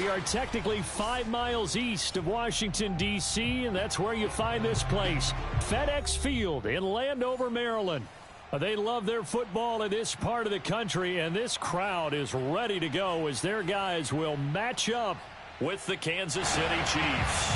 are technically 5 miles east of Washington, D.C., and that's where you find this place, FedEx Field in Landover, Maryland. They love their football in this part of the country, and this crowd is ready to go as their guys will match up with the Kansas City Chiefs.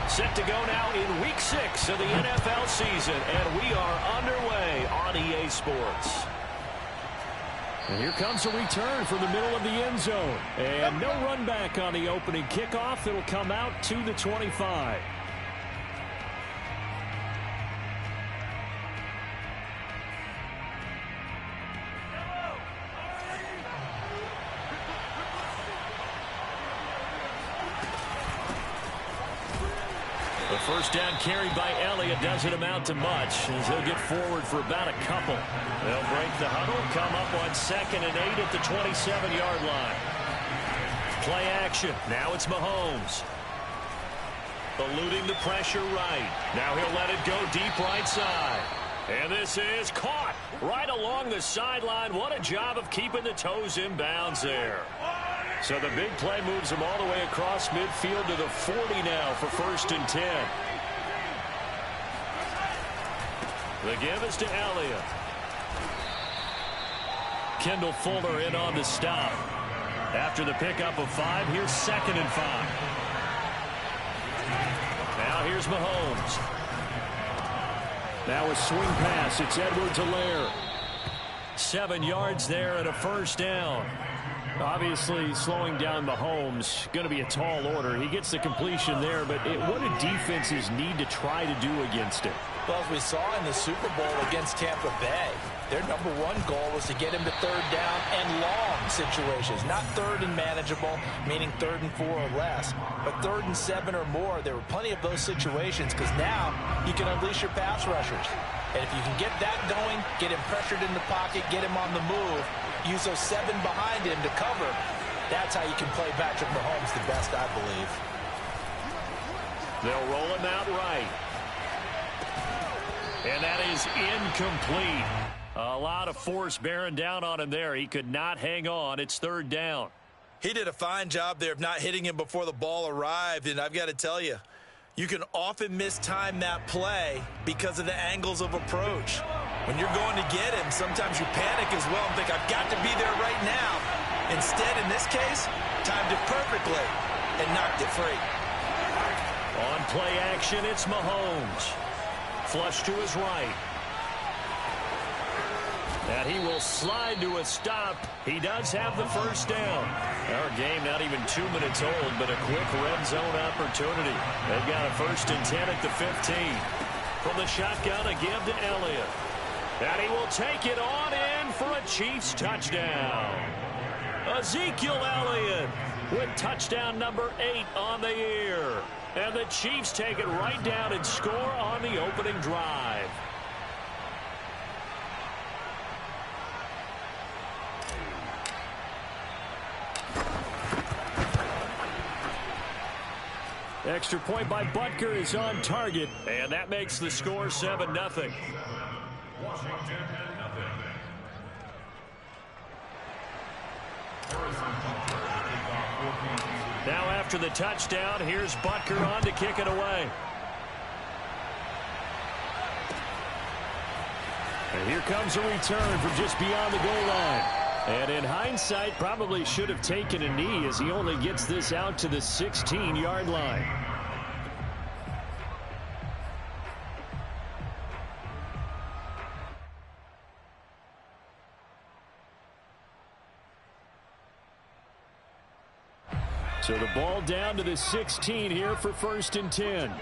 Set to go now in Week 6 of the NFL season, and we are underway on EA Sports. And here comes a return from the middle of the end zone. And no run back on the opening kickoff. It'll come out to the 25. The first down carried by Elliott doesn't amount to much as he'll get forward for about a couple. They'll break the huddle, come up on 2nd and 8 at the 27-yard line. Play action. Now it's Mahomes. Eluding the pressure right. Now he'll let it go deep right side. And this is caught right along the sideline. What a job of keeping the toes in bounds there. So the big play moves him all the way across midfield to the 40 now for 1st and 10. The give is to Elliott. Kendall Fuller in on the stop. After the pickup of 5, here's 2nd and 5. Now here's Mahomes. Now a swing pass. It's Edwards-Helaire. 7 yards there and a first down. Obviously, slowing down Mahomes, going to be a tall order. He gets the completion there, but what do defenses need to try to do against it? Well, as we saw in the Super Bowl against Tampa Bay, their #1 goal was to get him to 3rd down and long situations. Not 3rd and manageable, meaning 3rd and 4 or less, but 3rd and 7 or more. There were plenty of those situations because now you can unleash your pass rushers. And if you can get that going, get him pressured in the pocket, get him on the move, use those 7 behind him to cover, that's how you can play Patrick Mahomes the best, I believe. They'll roll him out right. And that is incomplete. A lot of force bearing down on him there. He could not hang on. It's 3rd down. He did a fine job there of not hitting him before the ball arrived, and I've got to tell you, you can often mistime that play because of the angles of approach. When you're going to get him, sometimes you panic as well and think, I've got to be there right now. Instead, in this case, timed it perfectly and knocked it free. On play action, it's Mahomes. Flush to his right. And he will slide to a stop. He does have the first down. Our game not even 2 minutes old, but a quick red zone opportunity. They've got a 1st and 10 at the 15. From the shotgun, a give to Elliott. And he will take it on in for a Chiefs touchdown. Ezekiel Elliott with touchdown number 8 on the year. And the Chiefs take it right down and score on the opening drive. Extra point by Butker is on target, and that makes the score 7-0. Washington had nothing. Now after the touchdown, here's Butker on to kick it away. And here comes a return from just beyond the goal line. And in hindsight, probably should have taken a knee as he only gets this out to the 16-yard line. So the ball down to the 16 here for 1st and 10.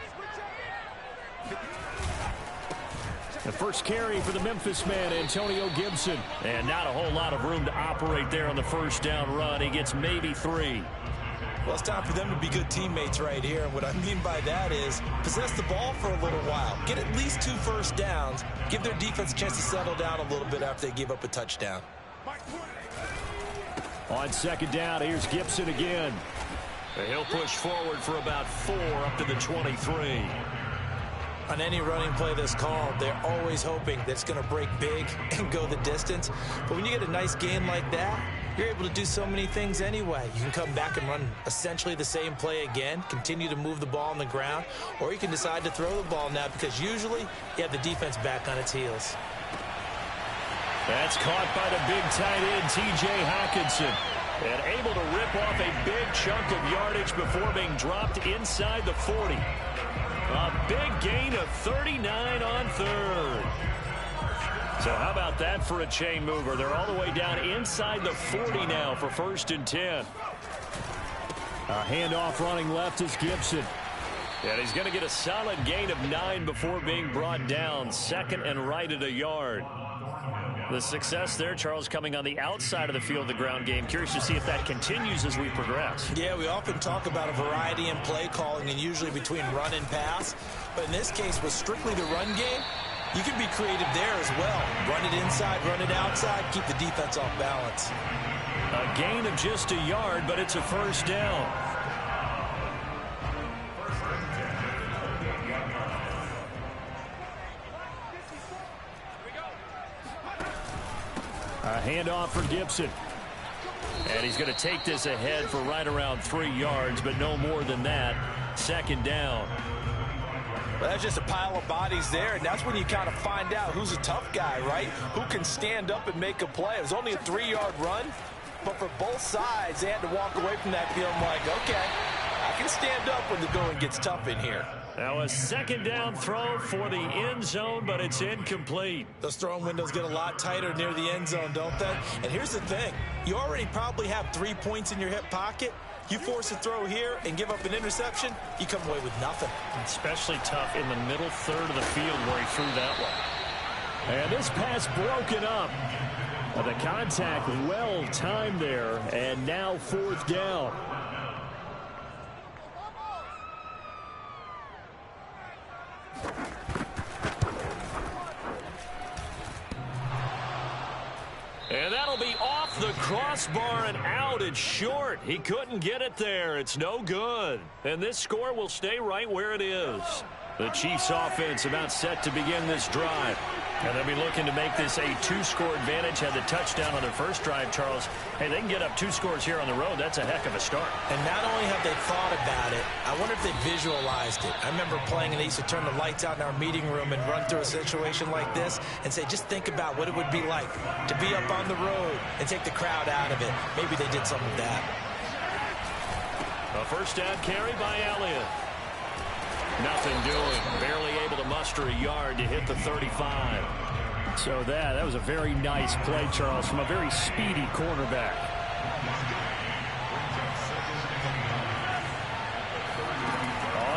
The first carry for the Memphis man, Antonio Gibson. And not a whole lot of room to operate there on the first down run. He gets maybe 3. Well, it's time for them to be good teammates right here. And what I mean by that is possess the ball for a little while. Get at least 2 first downs. Give their defense a chance to settle down a little bit after they give up a touchdown. On second down, here's Gibson again. He'll push forward for about 4 up to the 23. On any running play that's called, they're always hoping that it's going to break big and go the distance. But when you get a nice gain like that, you're able to do so many things anyway. You can come back and run essentially the same play again, continue to move the ball on the ground, or you can decide to throw the ball now because usually you have the defense back on its heels. That's caught by the big tight end, T.J. Hockenson. And able to rip off a big chunk of yardage before being dropped inside the 40. A big gain of 39 on third. So how about that for a chain mover? They're all the way down inside the 40 now for 1st and 10. A handoff running left is Gibson. And he's going to get a solid gain of 9 before being brought down. 2nd and right at a yard. The success there, Charles, coming on the outside of the field, the ground game. Curious to see if that continues as we progress. Yeah, we often talk about a variety in play calling and usually between run and pass. But in this case, with strictly the run game, you can be creative there as well. Run it inside, run it outside, keep the defense off balance. A gain of just a yard, but it's a 1st down. A handoff for Gibson. And he's going to take this ahead for right around 3 yards, but no more than that. 2nd down. Well, that's just a pile of bodies there, and that's when you kind of find out who's a tough guy, right? Who can stand up and make a play. It was only a 3-yard run, but for both sides, they had to walk away from that feeling like, okay, I can stand up when the going gets tough in here. Now a 2nd down throw for the end zone, but it's incomplete. Those throwing windows get a lot tighter near the end zone, don't they? And here's the thing. You already probably have 3 points in your hip pocket. You force a throw here and give up an interception, you come away with nothing. Especially tough in the middle third of the field where he threw that one. And this pass broken up. The contact well timed there, and now 4th down. And that'll be off the crossbar and out. It's short. He couldn't get it there. It's no good. And this score will stay right where it is. The Chiefs offense about set to begin this drive. And they'll be looking to make this a 2-score advantage. Had the touchdown on their first drive, Charles. Hey, they can get up 2 scores here on the road. That's a heck of a start. And not only have they thought about it, I wonder if they visualized it. I remember playing and they used to turn the lights out in our meeting room and run through a situation like this and say, just think about what it would be like to be up on the road and take the crowd out of it. Maybe they did some of that. A 1st down carry by Elliott. Nothing doing. Barely able to muster a yard to hit the 35. So that was a very nice play, Charles, from a very speedy cornerback.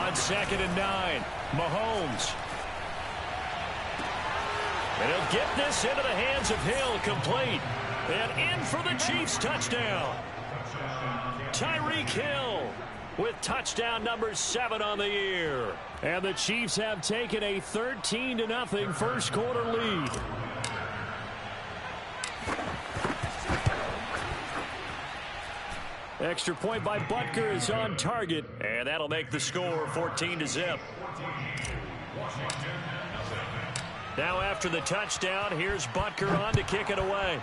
On 2nd and 9, Mahomes. And he'll get this into the hands of Hill, complete. And in for the Chiefs touchdown. Tyreek Hill with touchdown number 7 on the year. And the Chiefs have taken a 13-0 first quarter lead. Extra point by Butker is on target, and that'll make the score 14-0. Now after the touchdown, here's Butker on to kick it away.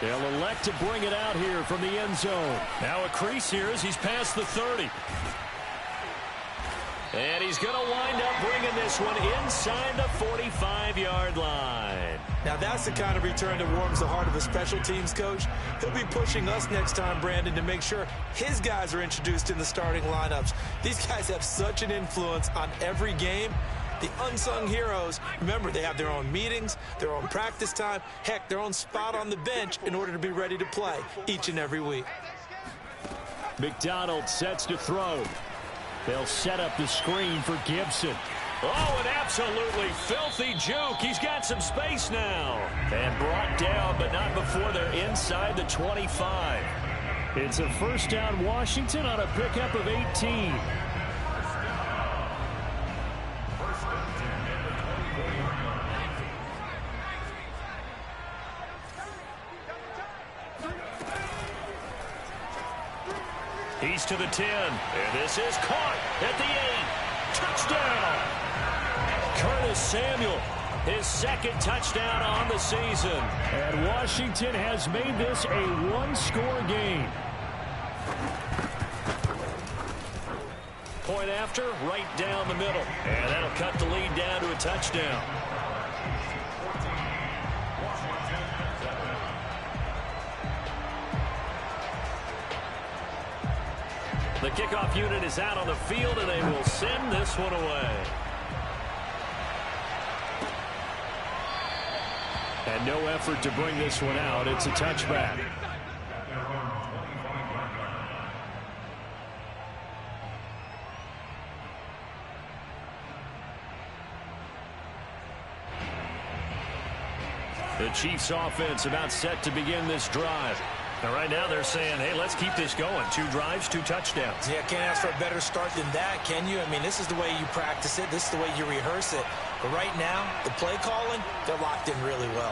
They'll elect to bring it out here from the end zone. Now a crease here as he's past the 30. And he's going to wind up bringing this one inside the 45-yard line. Now that's the kind of return that warms the heart of a special teams coach. He'll be pushing us next time, Brandon, to make sure his guys are introduced in the starting lineups. These guys have such an influence on every game. The unsung heroes, remember, they have their own meetings, their own practice time, heck, their own spot on the bench in order to be ready to play each and every week. McDonald sets to throw. They'll set up the screen for Gibson. Oh, an absolutely filthy juke. He's got some space now. And brought down, but not before they're inside the 25. It's a first down Washington on a pickup of 18. He's to the 10, and this is caught at the 8. Touchdown! Curtis Samuel, his second touchdown on the season. And Washington has made this a one-score game. Point after, right down the middle. And that'll cut the lead down to a touchdown. The kickoff unit is out on the field, and they will send this one away. And no effort to bring this one out. It's a touchback. The Chiefs offense about set to begin this drive. Now, right now they're saying, hey, let's keep this going. 2 drives, 2 touchdowns. Yeah, can't ask for a better start than that, can you? I mean, this is the way you practice it. This is the way you rehearse it. But right now, the play calling, they're locked in really well.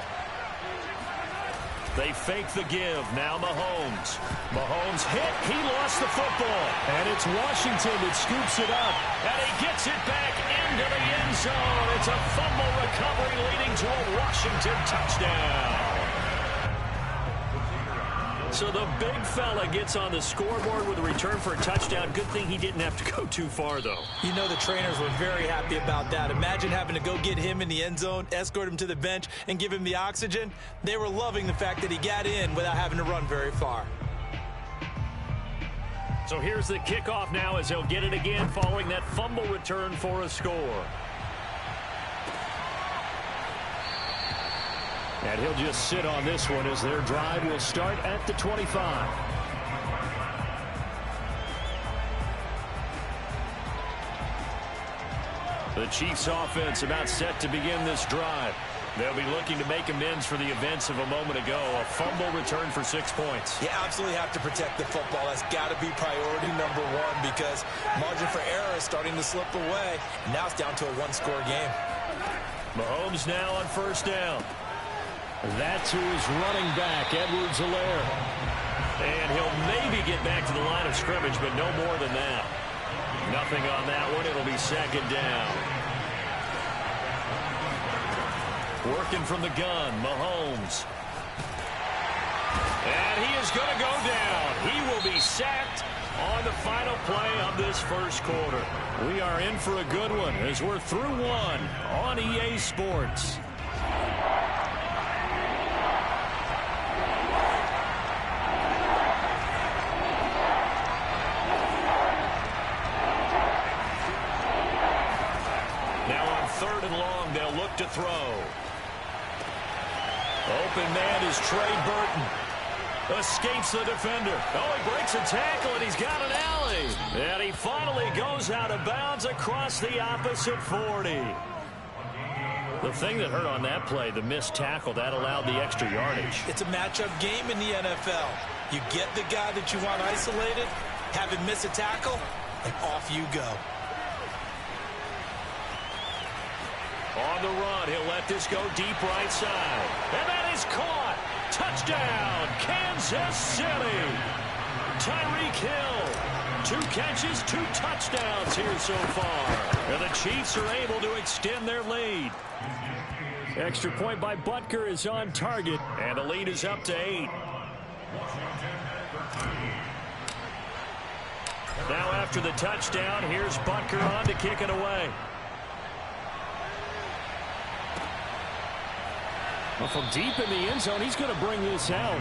They fake the give. Now Mahomes. Mahomes hit. He lost the football. And it's Washington that scoops it up. And he gets it back into the end zone. It's a fumble recovery leading to a Washington touchdown. So the big fella gets on the scoreboard with a return for a touchdown. Good thing he didn't have to go too far, though. You know the trainers were very happy about that. Imagine having to go get him in the end zone, escort him to the bench, and give him the oxygen. They were loving the fact that he got in without having to run very far. So here's the kickoff now as he'll get it again following that fumble return for a score. And he'll just sit on this one as their drive will start at the 25. The Chiefs offense about set to begin this drive. They'll be looking to make amends for the events of a moment ago. A fumble return for 6 points. You absolutely have to protect the football. That's got to be priority number one because margin for error is starting to slip away. Now it's down to a one-score game. Mahomes now on first down. That's who is running back, Edwards-Helaire. And he'll maybe get back to the line of scrimmage, but no more than that. Nothing on that one. It'll be second down. Working from the gun, Mahomes. And he is going to go down. He will be sacked on the final play of this first quarter. We are in for a good one as we're through one on EA Sports. Third and long, they'll look to throw. Open man is Trey Burton. Escapes the defender. Oh, he breaks a tackle, and he's got an alley. And he finally goes out of bounds across the opposite 40. The thing that hurt on that play, the missed tackle, that allowed the extra yardage. It's a matchup game in the NFL. You get the guy that you want isolated, have him miss a tackle, and off you go. On the run, he'll let this go deep right side. And that is caught. Touchdown, Kansas City. Tyreek Hill. 2 catches, 2 touchdowns here so far. And the Chiefs are able to extend their lead. Extra point by Butker is on target. And the lead is up to 8. Now after the touchdown, here's Butker on to kick it away. Well, from deep in the end zone, he's going to bring this out.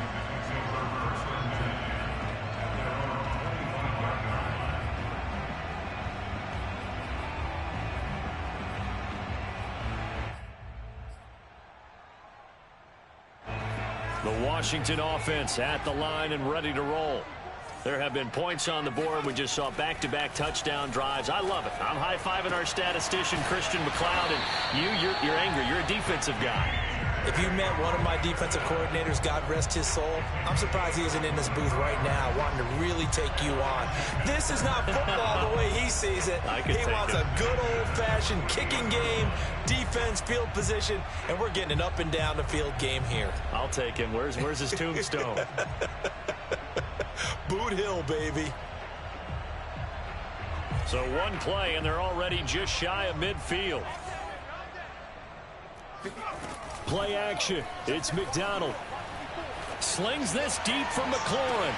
The Washington offense at the line and ready to roll. There have been points on the board. We just saw back-to-back touchdown drives. I love it. I'm high-fiving our statistician, Christian McLeod, and you're angry. You're a defensive guy. If you met one of my defensive coordinators, God rest his soul, I'm surprised he isn't in this booth right now wanting to really take you on. This is not football the way he sees it. He wants a good old-fashioned kicking game, defense, field position, and we're getting an up-and-down the field game here. I'll take him. Where's his tombstone? Boot Hill, baby. So one play, and they're already just shy of midfield. Play action. It's McDonald. Slings this deep from McLaurin.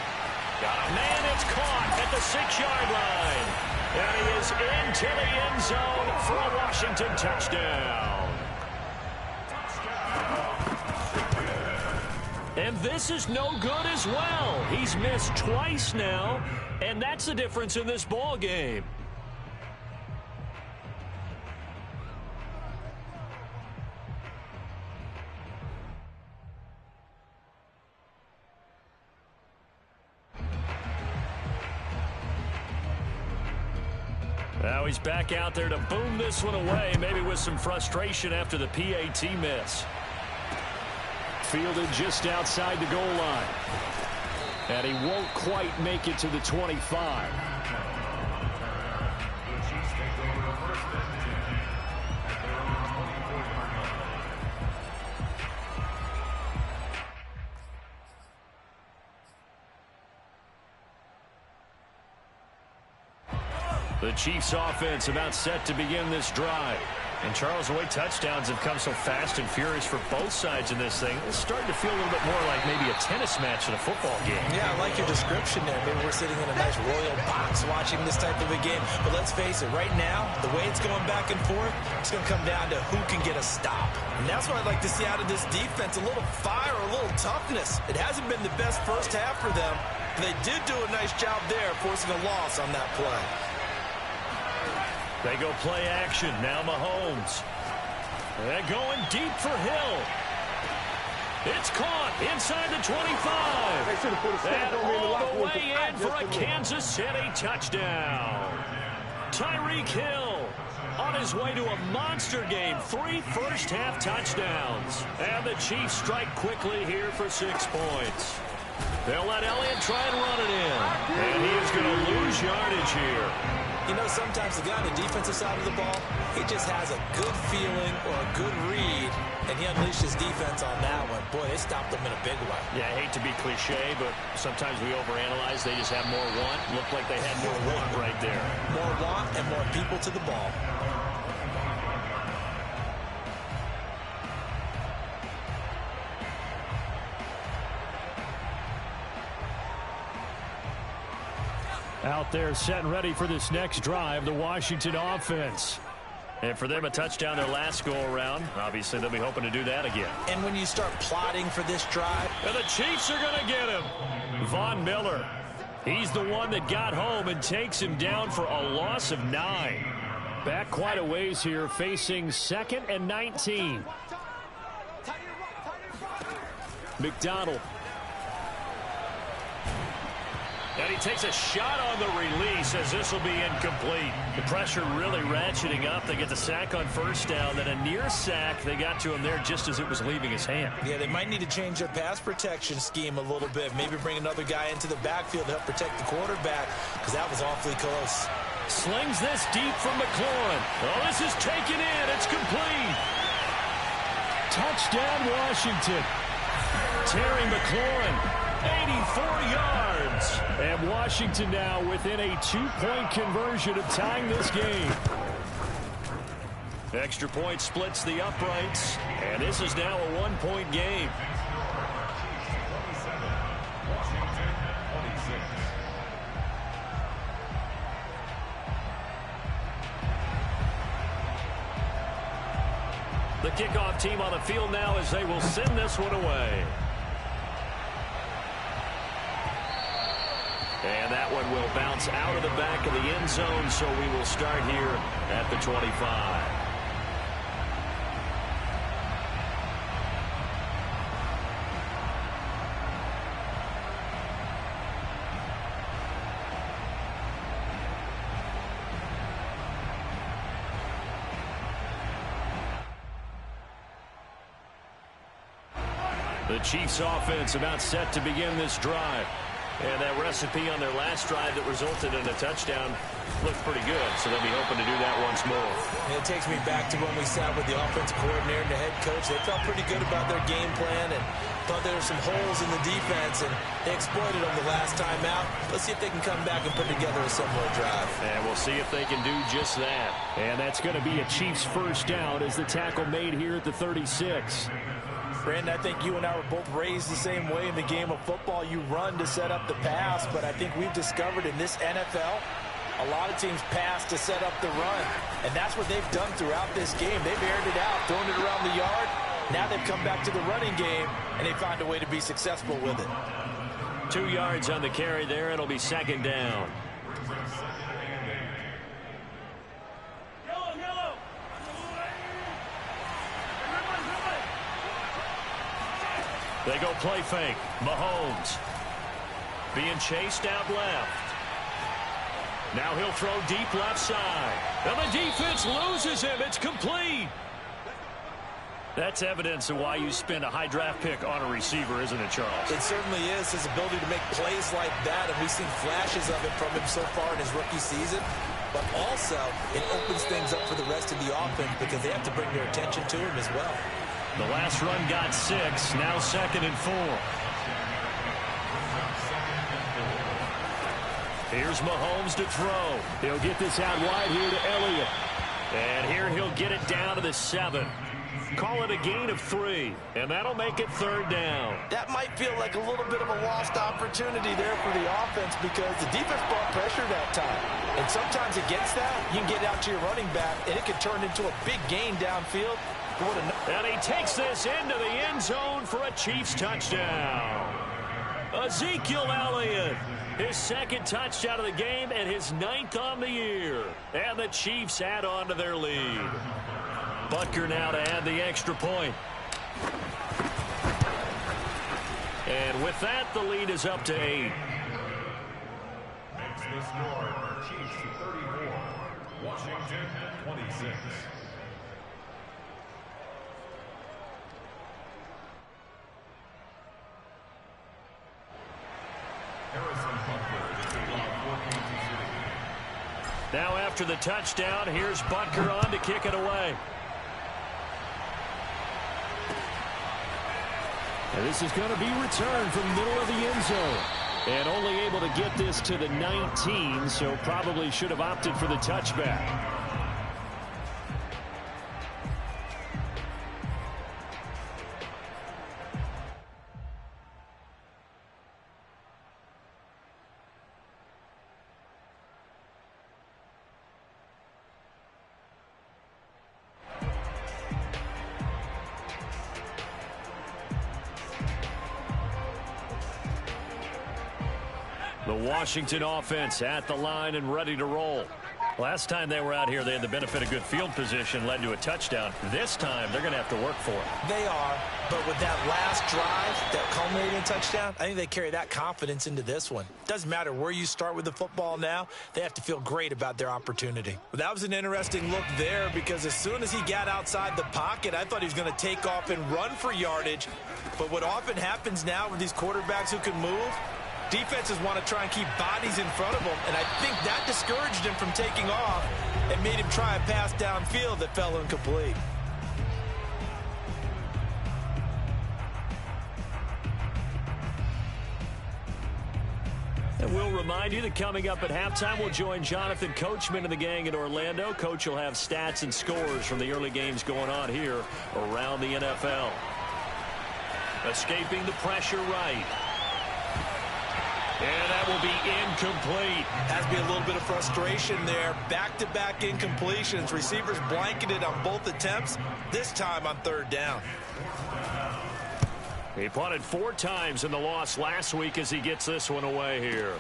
Got a man. It's caught at the 6-yard line. And he is into the end zone for a Washington touchdown. And this is no good as well. He's missed twice now, and that's the difference in this ball game. Now he's back out there to boom this one away, maybe with some frustration after the PAT miss. Fielded just outside the goal line. And he won't quite make it to the 25. The Chiefs offense about set to begin this drive. And Charles, the way touchdowns have come so fast and furious for both sides in this thing, it's starting to feel a little bit more like maybe a tennis match in a football game. Yeah, I like your description there. Maybe we're sitting in a nice royal box watching this type of a game. But let's face it, right now, the way it's going back and forth, it's going to come down to who can get a stop. And that's what I'd like to see out of this defense, a little fire, a little toughness. It hasn't been the best first half for them. But they did do a nice job there, forcing a loss on that play. They go play action. Now Mahomes. They're going deep for Hill. It's caught inside the 25. And all the way in for a Kansas City touchdown. Tyreek Hill on his way to a monster game. 3 first-half touchdowns. And the Chiefs strike quickly here for 6 points. They'll let Elliott try and run it in. And he is going to lose yardage here. You know, sometimes the guy on the defensive side of the ball, he just has a good feeling or a good read, and he unleashed his defense on that one. Boy, they stopped them in a big way. Yeah, I hate to be cliche, but sometimes we overanalyze. They just have more want. Looked like they had more want right there. More want and more people to the ball. Out there set and ready for this next drive, the Washington offense. And for them, a touchdown their last go-around. Obviously, they'll be hoping to do that again. And when you start plotting for this drive. And the Chiefs are going to get him. Von Miller. He's the one that got home and takes him down for a loss of 9. Back quite a ways here, facing 2nd and 19. McDonald. And he takes a shot on the release as this will be incomplete. The pressure really ratcheting up. They get the sack on first down. Then a near sack. They got to him there just as it was leaving his hand. Yeah, they might need to change their pass protection scheme a little bit. Maybe bring another guy into the backfield to help protect the quarterback, because that was awfully close. Slings this deep from McLaurin. Oh, this is taken in. It's complete. Touchdown, Washington. Terry McLaurin. 84 yards. And Washington now within a 2-point conversion of tying this game. Extra point splits the uprights. And this is now a 1-point game. The kickoff team on the field now as they will send this one away. And that one will bounce out of the back of the end zone, so we will start here at the 25. The Chiefs offense about set to begin this drive. And that recipe on their last drive that resulted in a touchdown looked pretty good, so they'll be hoping to do that once more. And it takes me back to when we sat with the offensive coordinator and the head coach. They felt pretty good about their game plan and thought there were some holes in the defense, and they exploited them the last time out. Let's see if they can come back and put together a similar drive. And we'll see if they can do just that. And that's going to be a Chiefs first down as the tackle made here at the 36. Brandon, I think you and I were both raised the same way in the game of football. You run to set up the pass, but I think we've discovered in this NFL, a lot of teams pass to set up the run. And that's what they've done throughout this game. They've aired it out, thrown it around the yard. Now they've come back to the running game, and they find a way to be successful with it. 2 yards on the carry there. It'll be second down. They go play fake. Mahomes being chased out left. Now he'll throw deep left side. And the defense loses him. It's complete. That's evidence of why you spend a high draft pick on a receiver, isn't it, Charles? It certainly is, his ability to make plays like that, and we've seen flashes of it from him so far in his rookie season. But also, it opens things up for the rest of the offense because they have to bring their attention to him as well. The last run got 6. Now 2nd and 4. Here's Mahomes to throw. He'll get this out wide here to Elliott. And here he'll get it down to the 7. Call it a gain of 3. And that'll make it third down. That might feel like a little bit of a lost opportunity there for the offense because the defense brought pressure that time. And sometimes against that, you can get out to your running back, and it can turn into a big gain downfield. And he takes this into the end zone for a Chiefs touchdown. Ezekiel Elliott, his 2nd touchdown of the game and his 9th on the year. And the Chiefs add on to their lead. Butker now to add the extra point. And with that, the lead is up to 8. Makes the score, Chiefs 34, Washington 26. Now after the touchdown, here's Butker on to kick it away. And this is going to be returned from the middle of the end zone. And only able to get this to the 19, so probably should have opted for the touchback. The Washington offense at the line and ready to roll. Last time they were out here, they had the benefit of good field position, led to a touchdown. This time, they're going to have to work for it. They are, but with that last drive that culminated in a touchdown, I think they carry that confidence into this one. Doesn't matter where you start with the football now, they have to feel great about their opportunity. Well, that was an interesting look there because as soon as he got outside the pocket, I thought he was going to take off and run for yardage. But what often happens now with these quarterbacks who can move, defenses want to try and keep bodies in front of them, and I think that discouraged him from taking off and made him try a pass downfield that fell incomplete. And we'll remind you that coming up at halftime, we'll join Jonathan Coachman and the gang in Orlando. Coach will have stats and scores from the early games going on here around the NFL. Escaping the pressure right. And that will be incomplete. Has to be a little bit of frustration there. Back-to-back incompletions. Receivers blanketed on both attempts, this time on third down. He punted 4 times in the loss last week as he gets this one away here.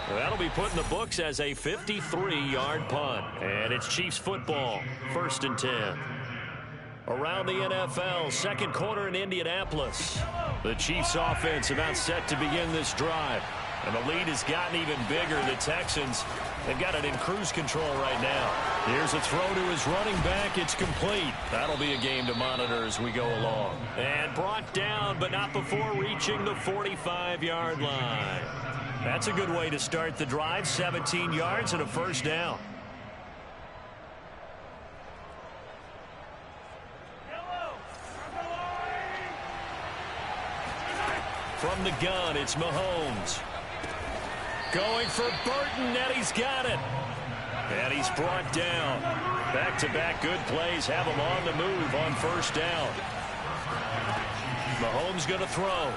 That'll be put in the books as a 53-yard punt. And it's Chiefs football, 1st and 10. Around the NFL, second quarter in Indianapolis. The Chiefs offense about set to begin this drive. And the lead has gotten even bigger. The Texans, they've got it in cruise control right now. Here's a throw to his running back. It's complete. That'll be a game to monitor as we go along. And brought down, but not before reaching the 45-yard line. That's a good way to start the drive. 17 yards and a first down. From the gun, it's Mahomes. Going for Burton, and he's got it. And he's brought down. Back-to-back good plays have him on the move on first down. Mahomes going to throw.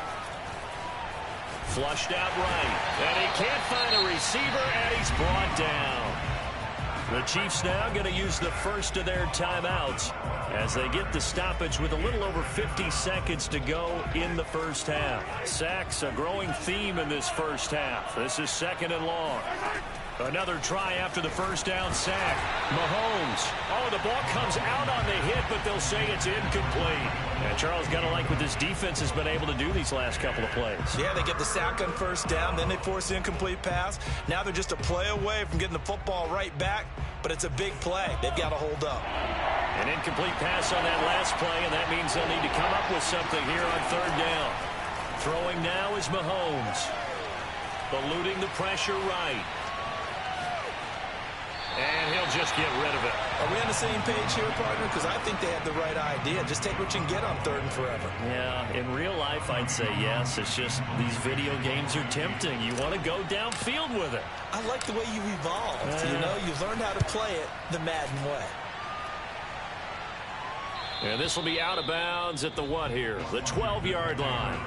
Flushed out right. And he can't find a receiver, and he's brought down. The Chiefs now going to use the first of their timeouts as they get the stoppage with a little over 50 seconds to go in the first half. Sacks, a growing theme in this first half. This is second and long. Another try after the first down sack. Mahomes. Oh, the ball comes out on the hit, but they'll say it's incomplete. And Charles, got to like what this defense has been able to do these last couple of plays. Yeah, they get the sack on first down, then they force the incomplete pass. Now they're just a play away from getting the football right back, but it's a big play. They've got to hold up. An incomplete pass on that last play, and that means they'll need to come up with something here on third down. Throwing now is Mahomes. Eluding the pressure right. And he'll just get rid of it. Are we on the same page here, partner? Because I think they had the right idea. Just take what you can get on third and forever. Yeah, in real life, I'd say yes. It's just these video games are tempting. You want to go downfield with it. I like the way you've evolved. You know, you've learned how to play it the Madden way. And this will be out of bounds at the what here? The 12-yard line.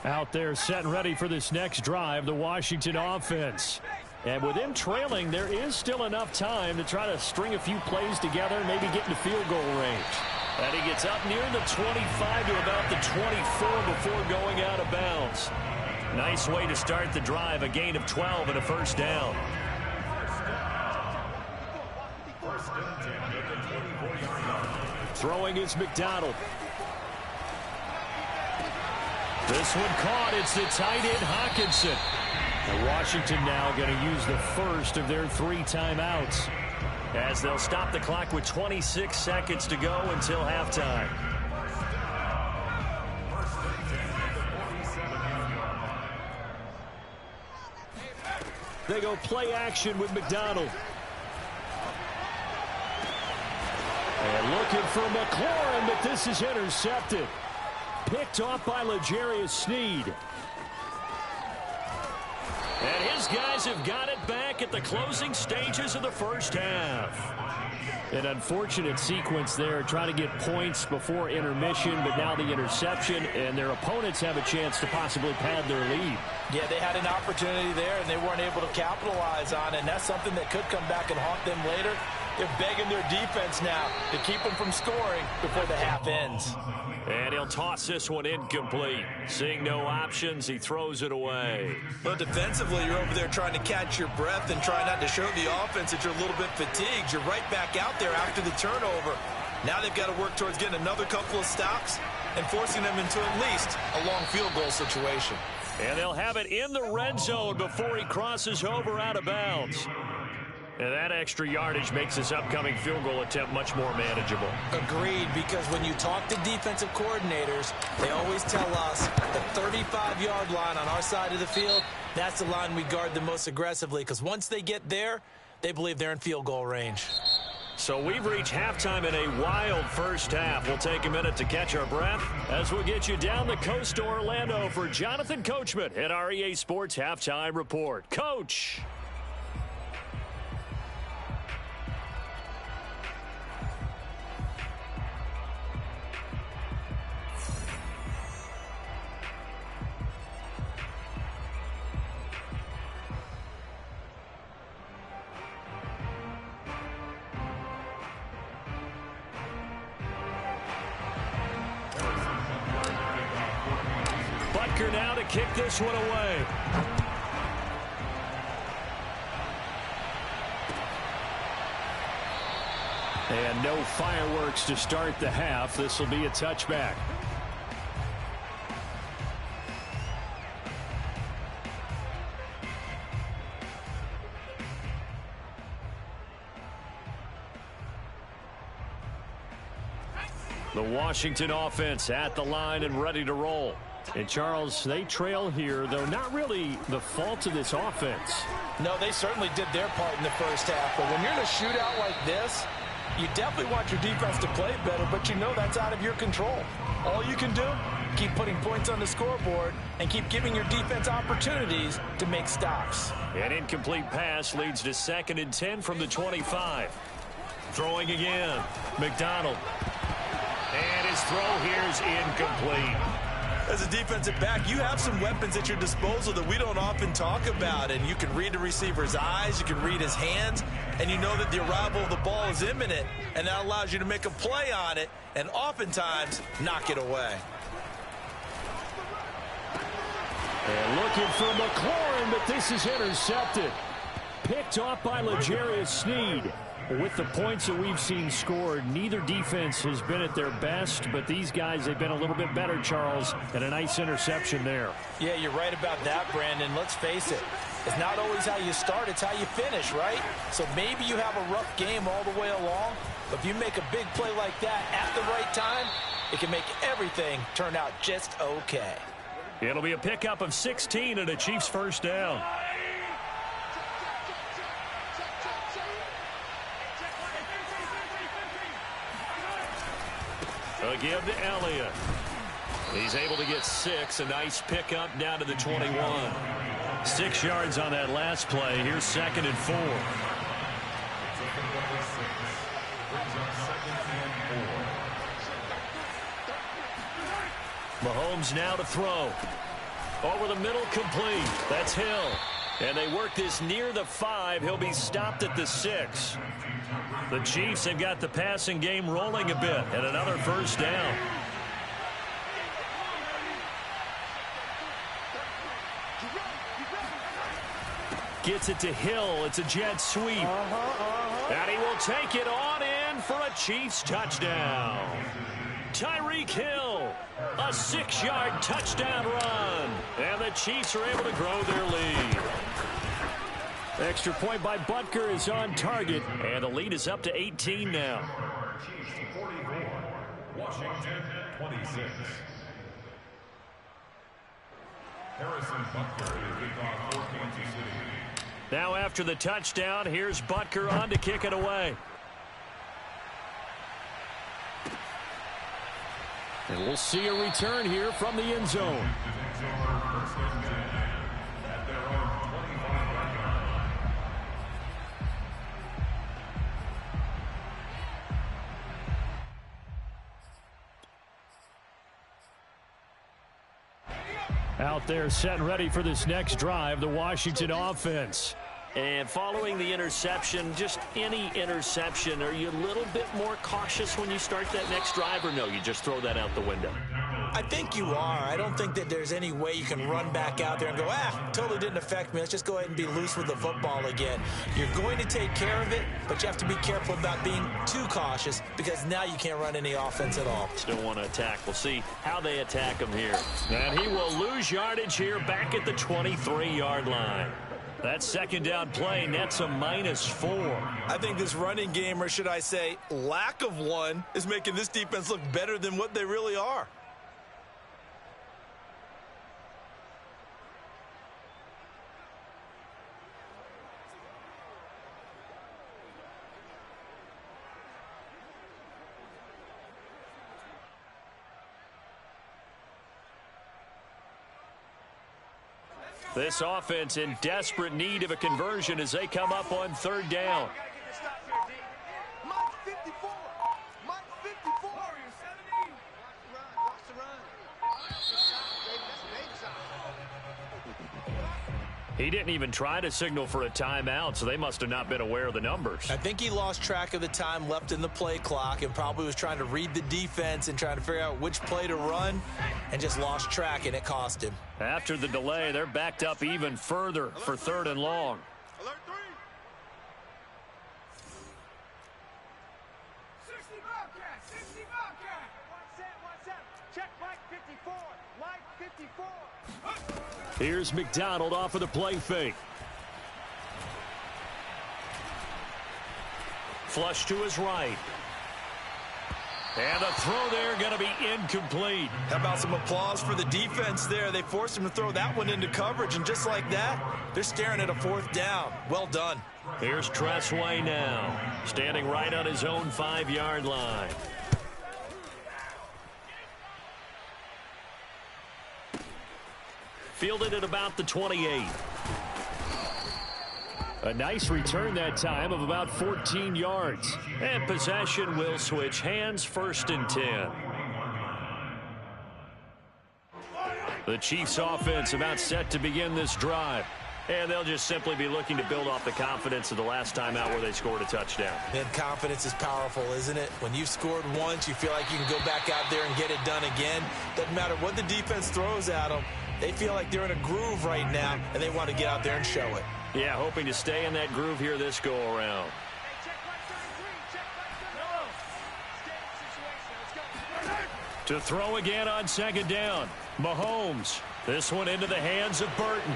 Out there set and ready for this next drive, the Washington offense. And with them trailing, there is still enough time to try to string a few plays together and maybe get into field goal range. And he gets up near the 25 to about the 24 before going out of bounds. Nice way to start the drive, a gain of 12 and a first down. Throwing is McDonald. This one caught. It's the tight end, Hawkinson. And Washington now going to use the first of their 3 timeouts as they'll stop the clock with 26 seconds to go until halftime. They go play action with McDonald. And looking for McLaurin, but this is intercepted. Picked off by L'Jarius Sneed. And his guys have got it back at the closing stages of the first half. An unfortunate sequence there, trying to get points before intermission, but now the interception, and their opponents have a chance to possibly pad their lead. Yeah, they had an opportunity there, and they weren't able to capitalize on it, and that's something that could come back and haunt them later. They're begging their defense now to keep them from scoring before the half ends. And he'll toss this one incomplete. Seeing no options, he throws it away. But defensively, you're over there trying to catch your breath and try not to show the offense that you're a little bit fatigued. You're right back out there after the turnover. Now they've got to work towards getting another couple of stops and forcing them into at least a long field goal situation. And they'll have it in the red zone before he crosses over out of bounds. And that extra yardage makes this upcoming field goal attempt much more manageable. Agreed, because when you talk to defensive coordinators, they always tell us the 35-yard line on our side of the field, that's the line we guard the most aggressively, because once they get there, they believe they're in field goal range. So we've reached halftime in a wild first half. We'll take a minute to catch our breath as we'll get you down the coast to Orlando for Jonathan Coachman at our EA Sports Halftime Report. Coach! Butker now to kick this one away. And no fireworks to start the half. This will be a touchback. The Washington offense at the line and ready to roll. And, Charles, they trail here, though not really the fault of this offense. No, they certainly did their part in the first half. But when you're in a shootout like this, you definitely want your defense to play better, but you know that's out of your control. All you can do, keep putting points on the scoreboard and keep giving your defense opportunities to make stops. An incomplete pass leads to 2nd and 10 from the 25. Throwing again. McDonald. And his throw here is incomplete. As a defensive back, you have some weapons at your disposal that we don't often talk about. And you can read the receiver's eyes, you can read his hands, and you know that the arrival of the ball is imminent. And that allows you to make a play on it and oftentimes knock it away. And looking for McLaurin, but this is intercepted. Picked off by L'Jarius Sneed. With the points that we've seen scored, neither defense has been at their best, but these guys, they've been a little bit better, Charles, and a nice interception there. Yeah, you're right about that, Brandon. Let's face it. It's not always how you start, it's how you finish, right? So maybe you have a rough game all the way along, but if you make a big play like that at the right time, it can make everything turn out just okay. It'll be a pickup of 16 and a Chiefs first down. A give to Elliott. He's able to get 6. A nice pickup down to the 21. 6 yards on that last play. Here's 2nd and 4. Mahomes now to throw. Over the middle, complete. That's Hill. And they work this near the 5. He'll be stopped at the 6. The Chiefs have got the passing game rolling a bit, and another first down. Gets it to Hill. It's a jet sweep. And he will take it on in for a Chiefs touchdown. Tyreek Hill, a 6-yard touchdown run. And the Chiefs are able to grow their lead. Extra point by Butker is on target, and the lead is up to 18 now. Chiefs 44, Washington 26. Harrison Butker is kickoff for Kansas City. Now after the touchdown, here's Butker on to kick it away. And we'll see a return here from the end zone. Out there set and ready for this next drive, the Washington offense. And following the interception, just any interception, are you a little bit more cautious when you start that next drive, or no, you just throw that out the window? I think you are. I don't think that there's any way you can run back out there and go, totally didn't affect me. Let's just go ahead and be loose with the football again. You're going to take care of it, but you have to be careful about being too cautious because now you can't run any offense at all. Still want to attack. We'll see how they attack him here. And he will lose yardage here back at the 23-yard line. That second down play nets a -4. I think this running game, or should I say lack of one, is making this defense look better than what they really are. This offense in desperate need of a conversion as they come up on 3rd down. He didn't even try to signal for a timeout, so they must have not been aware of the numbers. I think he lost track of the time left in the play clock and probably was trying to read the defense and trying to figure out which play to run and just lost track, and it cost him. After the delay, they're backed up even further for 3rd and long. Alert 3. 60 Bobcat, 60 Bobcat. What's that? Check Mike 54. Mike 54. Here's McDonald off of the play fake. Flush to his right. And the throw there going to be incomplete. How about some applause for the defense there? They forced him to throw that one into coverage, and just like that, they're staring at a 4th down. Well done. Here's Tressway now, standing right on his own 5-yard line. Fielded at about the 28. A nice return that time of about 14 yards. And possession will switch hands, 1st and 10. The Chiefs offense about set to begin this drive. And they'll just simply be looking to build off the confidence of the last time out where they scored a touchdown. And confidence is powerful, isn't it? When you've scored once, you feel like you can go back out there and get it done again. Doesn't matter what the defense throws at them. They feel like they're in a groove right now, and they want to get out there and show it. Yeah, hoping to stay in that groove here this go-around. To throw again on 2nd down. Mahomes. This one into the hands of Burton.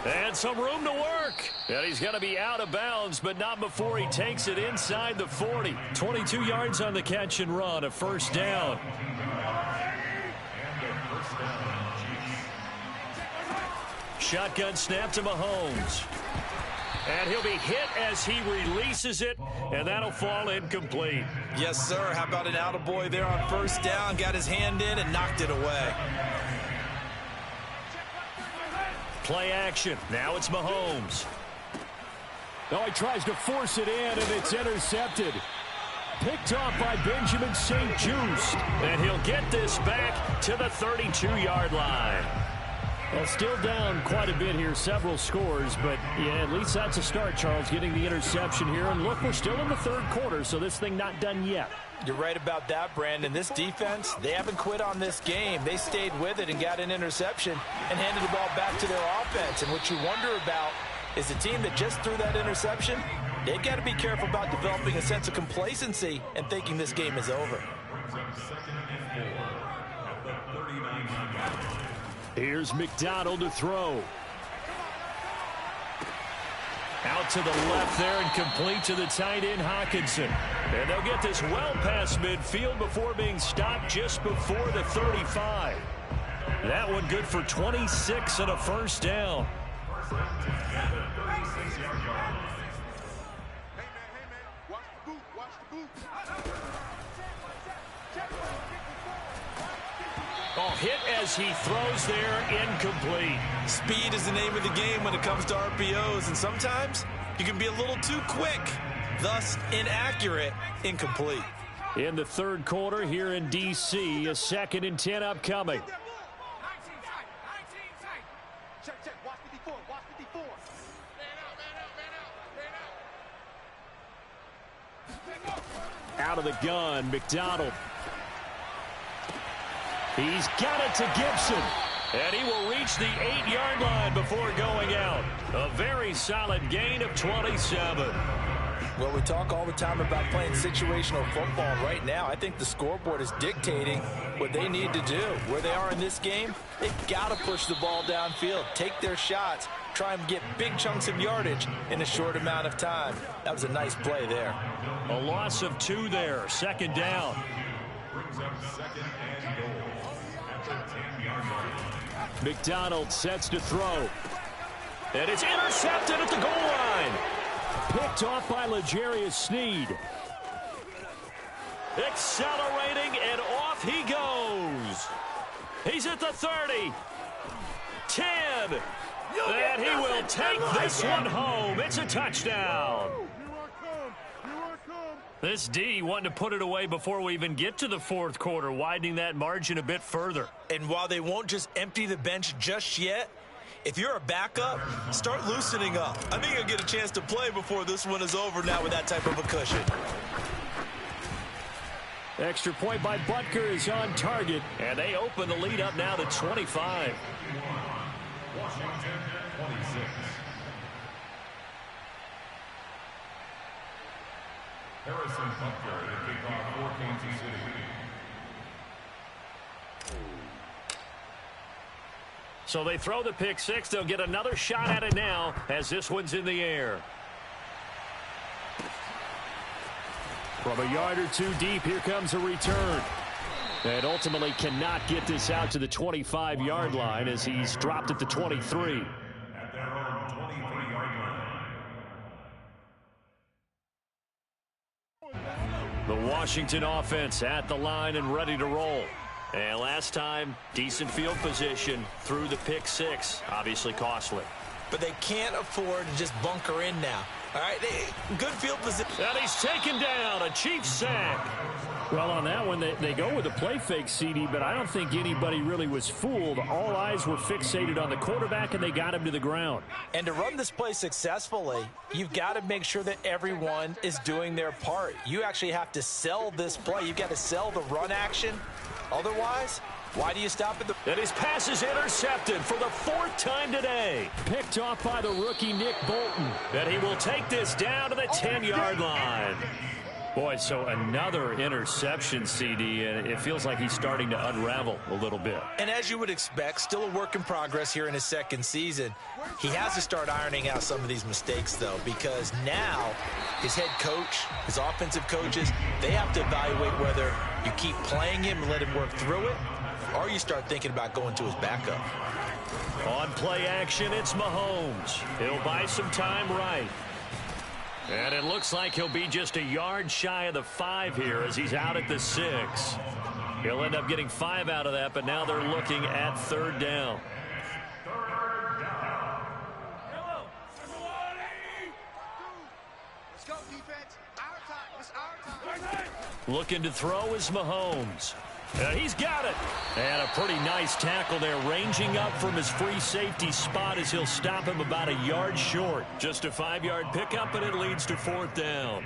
And some room to work. And he's going to be out of bounds, but not before he takes it inside the 40. 22 yards on the catch and run, a 1st down. Shotgun snap to Mahomes. And he'll be hit as he releases it, and that'll fall incomplete. Yes, sir. How about an attaboy there on 1st down? Got his hand in and knocked it away. Play action. Now it's Mahomes. Oh, he tries to force it in, and it's intercepted. Picked off by Benjamin St. Just. And he'll get this back to the 32-yard line. Well, still down quite a bit here, several scores, but yeah, at least that's a start, Charles, getting the interception here. And look, we're still in the 3rd quarter, so this thing not done yet. You're right about that, Brandon. This defense, they haven't quit on this game. They stayed with it and got an interception and handed the ball back to their offense. And what you wonder about is the team that just threw that interception, they've got to be careful about developing a sense of complacency and thinking this game is over. Here's McDonald to throw. Out to the left there and complete to the tight end, Hawkinson. And they'll get this well past midfield before being stopped just before the 35. That one good for 26 and a 1st down. Oh, hit as he throws there, incomplete. Speed is the name of the game when it comes to RPOs, and sometimes you can be a little too quick, thus inaccurate, incomplete. In the 3rd quarter here in D.C., a 2nd and 10 upcoming. Out of the gun, McDonald. He's got it to Gibson. And he will reach the 8-yard line before going out. A very solid gain of 27. Well, we talk all the time about playing situational football. Right now, I think the scoreboard is dictating what they need to do. Where they are in this game, they've got to push the ball downfield, take their shots, try and get big chunks of yardage in a short amount of time. That was a nice play there. A loss of 2 there, 2nd down. Brings up 2nd and goal. McDonald sets to throw. And it's intercepted at the goal line. Picked off by L'Jarius Sneed. Accelerating, and off he goes. He's at the 30. 10. And he will take this one home. It's a touchdown. This D wanting to put it away before we even get to the 4th quarter, widening that margin a bit further. And while they won't just empty the bench just yet, If you're a backup, start loosening up. I think you'll get a chance to play before this one is over now with that type of a cushion. Extra point by Butker is on target, and they open the lead up now to 25. Washington 26. Harrison Butker to kick off for Kansas City. So they throw the pick six. They'll get another shot at it now as this one's in the air. From a yard or two deep, here comes a return. And ultimately cannot get this out to the 25-yard line as he's dropped at the 23. At their own 23-yard line. The Washington offense at the line and ready to roll. And last time, decent field position through the pick six. Obviously costly. But they can't afford to just bunker in now. All right, good field position. And he's taken down, a Chiefs sack. Well, on that one, they go with a play fake, CD, but I don't think anybody really was fooled. All eyes were fixated on the quarterback, and they got him to the ground. And to run this play successfully, you've got to make sure that everyone is doing their part. You actually have to sell this play. You've got to sell the run action. Otherwise, why do you stop at the... And his pass is intercepted for the fourth time today. Picked off by the rookie Nick Bolton. And he will take this down to the 10-yard line. Boy, so another interception, CD, and it feels like he's starting to unravel a little bit. And as you would expect, still a work in progress here in his second season. He has to start ironing out some of these mistakes, though, because now his head coach, his offensive coaches, they have to evaluate whether you keep playing him and let him work through it, or you start thinking about going to his backup. On play action, it's Mahomes. He'll buy some time right. And it looks like he'll be just a yard shy of the 5 here as he's out at the 6. He'll end up getting 5 out of that, but now they're looking at third down. Let's go, defense. Our time. It's our time. Looking to throw is Mahomes. And he's got it. And a pretty nice tackle there, ranging up from his free safety spot as he'll stop him about a yard short. Just a 5-yard pickup, and it leads to fourth down.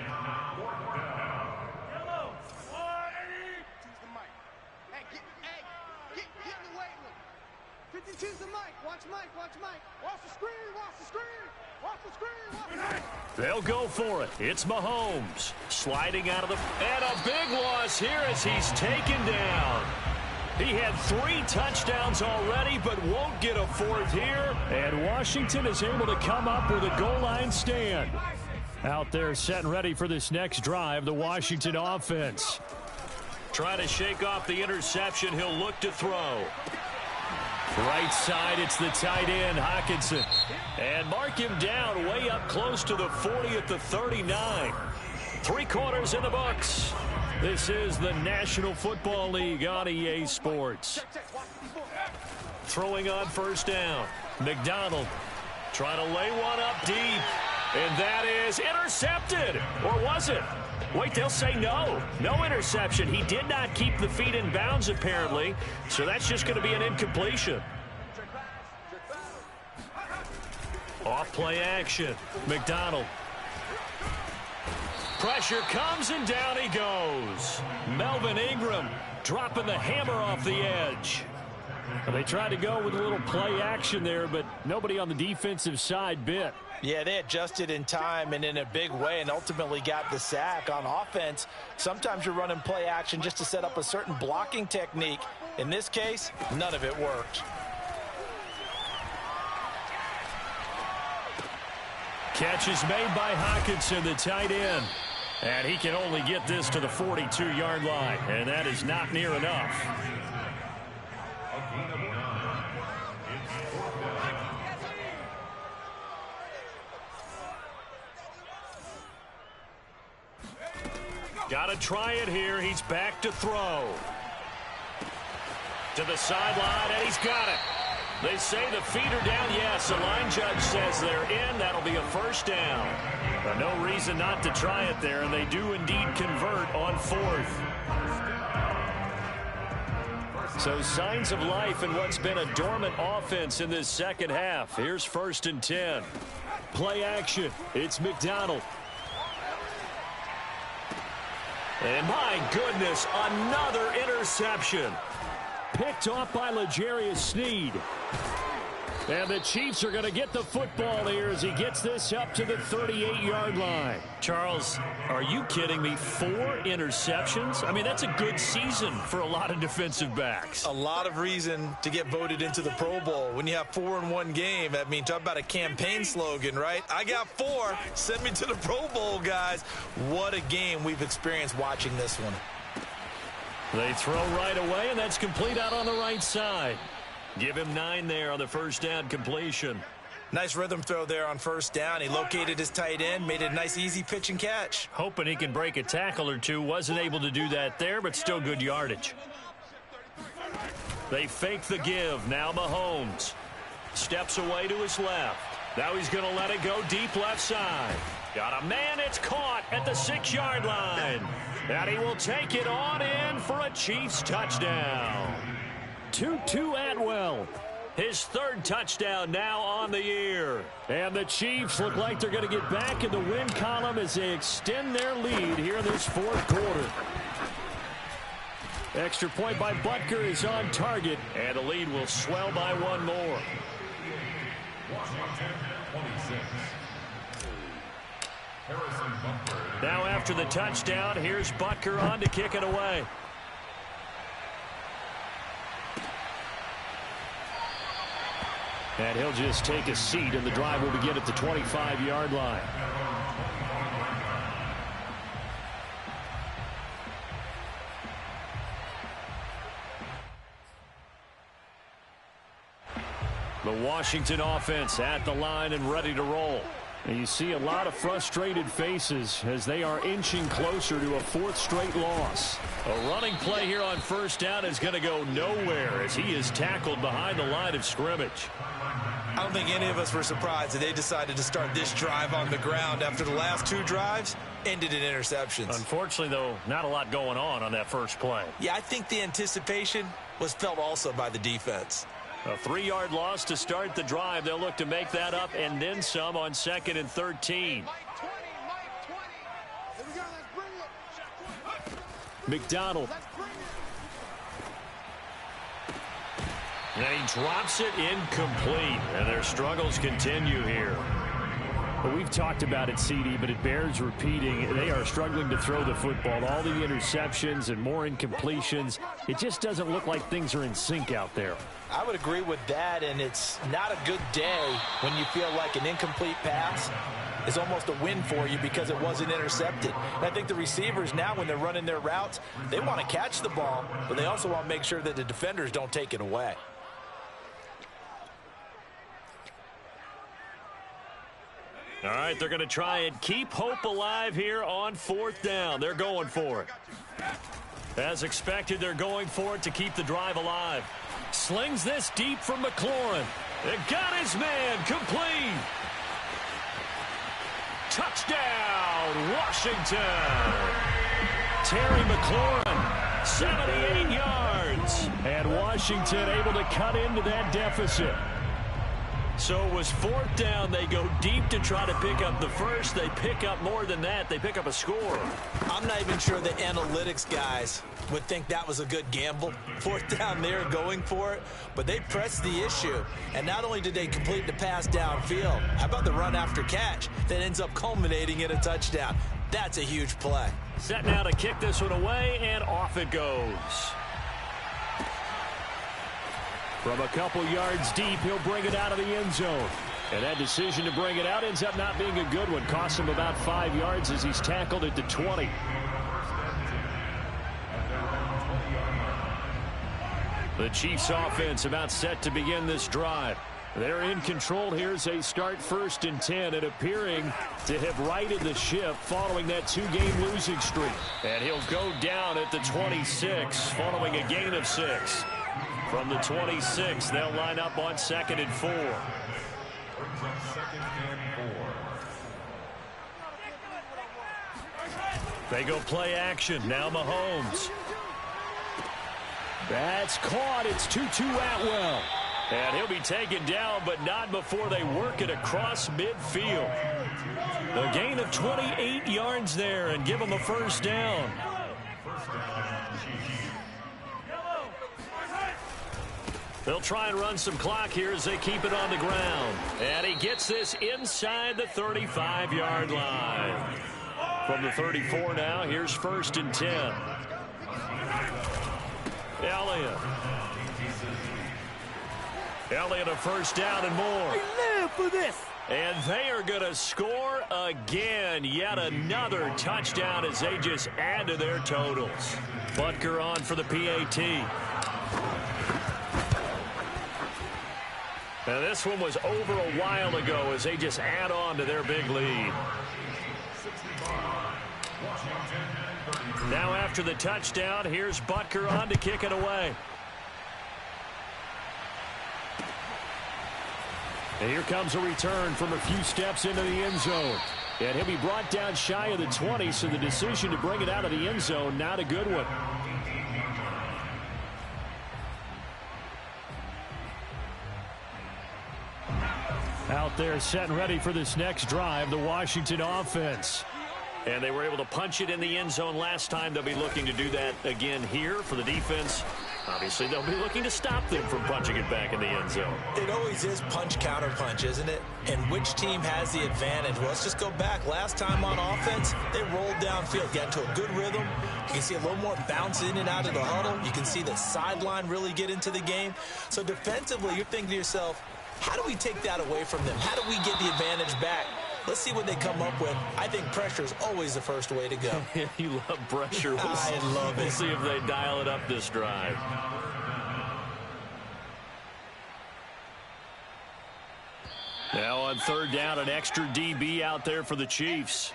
Hey, get in the weight room. 52's the mic. Watch Mike. Watch Mike. Watch the screen. Watch the screen. Watch the screen. Watch the screen. They'll go for it. It's Mahomes sliding out of the... And a big loss here as he's taken down. He had 3 touchdowns already, but won't get a 4th here. And Washington is able to come up with a goal line stand. Out there set and ready for this next drive, the Washington offense. Trying to shake off the interception. He'll look to throw. Right side, it's the tight end, Hockenson. And mark him down way up close to the 40 at the 39. 3 quarters in the books. This is the National Football League on EA Sports. Throwing on first down. McDonald trying to lay one up deep. And that is intercepted. Or was it? Wait, they'll say no. No interception. He did not keep the feet in bounds, apparently. So that's just going to be an incompletion. Off play action. McDonald. Pressure comes and down he goes. Melvin Ingram dropping the hammer off the edge. Well, they tried to go with a little play action there, but nobody on the defensive side bit. Yeah, they adjusted in time and in a big way and ultimately got the sack. On offense, sometimes you're running play action just to set up a certain blocking technique. In this case, none of it worked. Catch is made by Hockenson, the tight end. And he can only get this to the 42-yard line, and that is not near enough. Got to try it here. He's back to throw. To the sideline, and he's got it. They say the feet are down. Yes, the line judge says they're in. That'll be a first down. But no reason not to try it there, and they do indeed convert on 4th. So signs of life in what's been a dormant offense in this second half. Here's 1st and 10. Play action. It's McDonald. And my goodness, another interception. Picked off by L'Jarius Sneed. And the Chiefs are going to get the football here as he gets this up to the 38-yard line. Charles, are you kidding me? 4 interceptions? I mean, that's a good season for a lot of defensive backs. A lot of reason to get voted into the Pro Bowl. When you have 4 in one game, I mean, talk about a campaign slogan, right? I got 4. Send me to the Pro Bowl, guys. What a game we've experienced watching this one. They throw right away, and that's complete out on the right side. Give him 9 there on the first down completion. Nice rhythm throw there on first down. He located his tight end, made it a nice, easy pitch and catch. Hoping he can break a tackle or two. Wasn't able to do that there, but still good yardage. They fake the give. Now Mahomes steps away to his left. Now he's going to let it go deep left side. Got a man. It's caught at the 6-yard line. And he will take it on in for a Chiefs touchdown. Tutu Atwell. His 3rd touchdown now on the year. And the Chiefs look like they're going to get back in the win column as they extend their lead here in this 4th quarter. Extra point by Butker is on target. And the lead will swell by 1 more. Washington 26. Harrison Butker. Now after the touchdown, here's Butker on to kick it away. And he'll just take a seat, and the drive will begin at the 25-yard line. The Washington offense at the line and ready to roll. And you see a lot of frustrated faces as they are inching closer to a 4th straight loss. A running play here on first down is going to go nowhere as he is tackled behind the line of scrimmage. I don't think any of us were surprised that they decided to start this drive on the ground after the last 2 drives ended in interceptions. Unfortunately, though, not a lot going on that first play. Yeah, I think the anticipation was felt also by the defense. A 3-yard loss to start the drive. They'll look to make that up and then some on 2nd and 13. McDonald. And he drops it incomplete. And their struggles continue here. Well, we've talked about it, CD, but it bears repeating. They are struggling to throw the football. All the interceptions and more incompletions. It just doesn't look like things are in sync out there. I would agree with that, and it's not a good day when you feel like an incomplete pass is almost a win for you because it wasn't intercepted. And I think the receivers now, when they're running their routes, they want to catch the ball, but they also want to make sure that the defenders don't take it away. All right, they're going to try and keep hope alive here on 4th down. They're going for it. As expected, they're going for it to keep the drive alive. Slings this deep from McLaurin. It got his man complete. Touchdown, Washington. Terry McLaurin, 78 yards. And Washington able to cut into that deficit. So it was 4th down. They go deep to try to pick up the first. They pick up more than that. They pick up a score. I'm not even sure the analytics guys would think that was a good gamble. 4th down there going for it. But they pressed the issue. And not only did they complete the pass downfield, how about the run after catch that ends up culminating in a touchdown? That's a huge play. Set now to kick this one away, and off it goes. From a couple yards deep, he'll bring it out of the end zone. And that decision to bring it out ends up not being a good one. Costs him about 5 yards as he's tackled at the 20. The Chiefs offense about set to begin this drive. They're in control here as they start 1st and 10 and appearing to have righted the ship following that 2-game losing streak. And he'll go down at the 26 following a gain of 6. From the 26, they'll line up on 2nd and 4. Brings up 2nd and 4. They go play action. Now Mahomes. That's caught. It's 2-2 Atwell. And he'll be taken down, but not before they work it across midfield. A gain of 28 yards there and give them a first down. They'll try and run some clock here as they keep it on the ground. And he gets this inside the 35-yard line. From the 34 now, here's 1st and 10. Elliott a first down and more. I live for this. And they are going to score again. Yet another touchdown as they just add to their totals. Butker on for the PAT. Now this one was over a while ago as they just add on to their big lead. Now after the touchdown, here's Butker on to kick it away. And here comes a return from a few steps into the end zone. And he'll be brought down shy of the 20, so the decision to bring it out of the end zone, not a good one. Out there set and ready for this next drive, the Washington offense. And they were able to punch it in the end zone last time. They'll be looking to do that again here for the defense. Obviously, they'll be looking to stop them from punching it back in the end zone. It always is punch, counter punch, isn't it? And which team has the advantage? Well, let's just go back. Last time on offense, they rolled downfield, got into a good rhythm. You can see a little more bounce in and out of the huddle. You can see the sideline really get into the game. So defensively, you're thinking to yourself, how do we take that away from them? How do we get the advantage back? Let's see what they come up with. I think pressure is always the first way to go. You love pressure. I love it. We'll see if they dial it up this drive. Now on 3rd down, an extra DB out there for the Chiefs.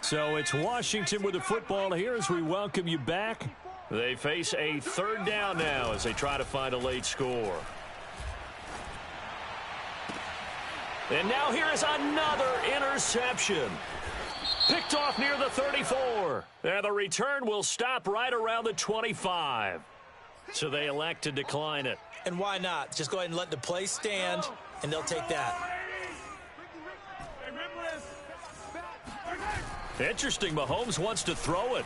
So it's Washington with the football here as we welcome you back. They face a 3rd down now as they try to find a late score. And now here is another interception. Picked off near the 34. And the return will stop right around the 25. So they elect to decline it. And why not? Just go ahead and let the play stand, and they'll take that. Interesting, Mahomes wants to throw it.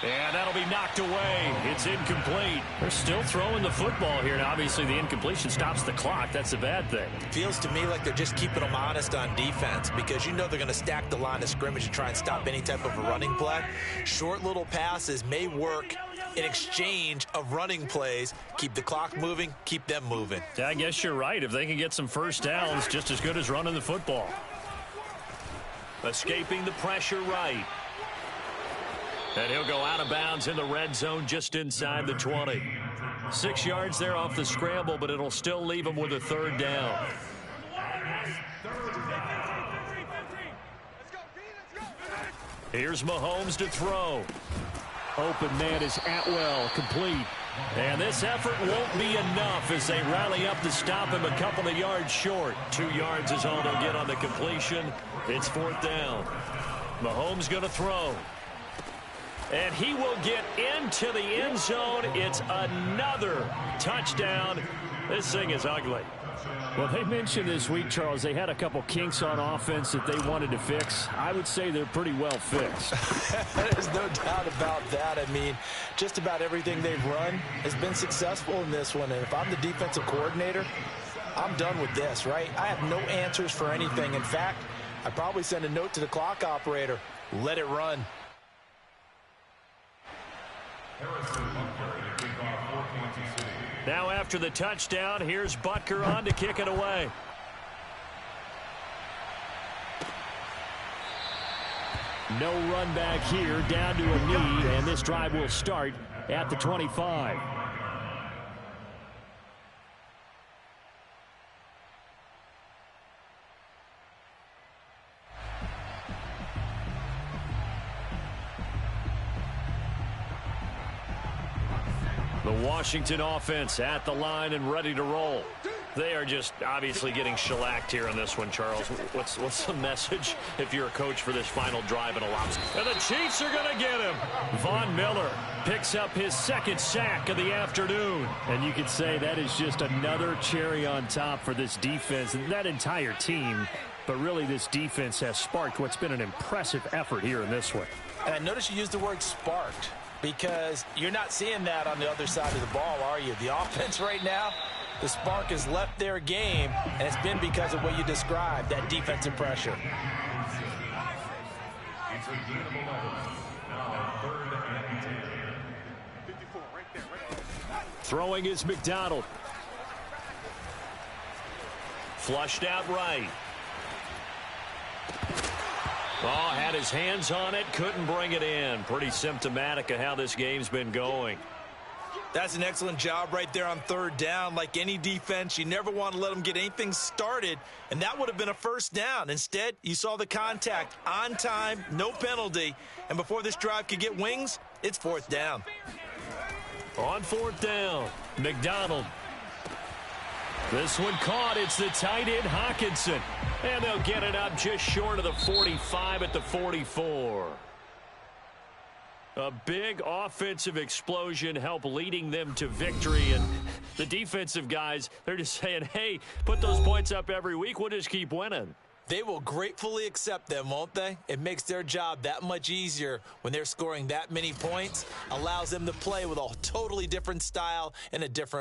And that'll be knocked away. It's incomplete. They're still throwing the football here, and obviously the incompletion stops the clock. That's a bad thing. Feels to me like they're just keeping them honest on defense because you know they're going to stack the line of scrimmage and try and stop any type of a running play. Short little passes may work in exchange of running plays. Keep the clock moving, keep them moving. Yeah, I guess you're right. If they can get some first downs, just as good as running the football. Escaping the pressure right. And he'll go out of bounds in the red zone just inside the 20. 6 yards there off the scramble, but it'll still leave him with a 3rd down. Here's Mahomes to throw. Open man is Atwell, complete. And this effort won't be enough as they rally up to stop him a couple of yards short. 2 yards is all they'll get on the completion. It's 4th down. Mahomes going to throw. And he will get into the end zone. It's another touchdown. This thing is ugly. Well, they mentioned this week, Charles, they had a couple kinks on offense that they wanted to fix. I would say they're pretty well fixed. There's no doubt about that. I mean, just about everything they've run has been successful in this one. And if I'm the defensive coordinator, I'm done with this, right? I have no answers for anything. In fact, I'd probably send a note to the clock operator. Let it run. Now after the touchdown, here's Butker on to kick it away. No run back here, down to a knee, and this drive will start at the 25. The Washington offense at the line and ready to roll. They are just obviously getting shellacked here on this one, Charles. What's the message if you're a coach for this final drive and allows? And the Chiefs are going to get him. Von Miller picks up his second sack of the afternoon. And you could say that is just another cherry on top for this defense and that entire team. But really, this defense has sparked what's been an impressive effort here in this one. And I notice you used the word sparked because you're not seeing that on the other side of the ball, are you? The offense right now, the spark has left their game, and it's been because of what you described, that defensive pressure. It's a gain of 11. Now 3rd and 10. 54, right there. Throwing is McDonald. Flushed out right. Oh, had his hands on it, couldn't bring it in. Pretty symptomatic of how this game's been going. That's an excellent job right there on 3rd down. Like any defense, you never want to let them get anything started, and that would have been a 1st down. Instead, you saw the contact on time, no penalty, and before this drive could get wings, it's 4th down. On 4th down, McDonald. This one caught. It's the tight end, Hawkinson. And they'll get it up just short of the 45 at the 44. A big offensive explosion helped leading them to victory. And the defensive guys, they're just saying, hey, put those points up every week. We'll just keep winning. They will gratefully accept them, won't they? It makes their job that much easier when they're scoring that many points. Allows them to play with a totally different style and a different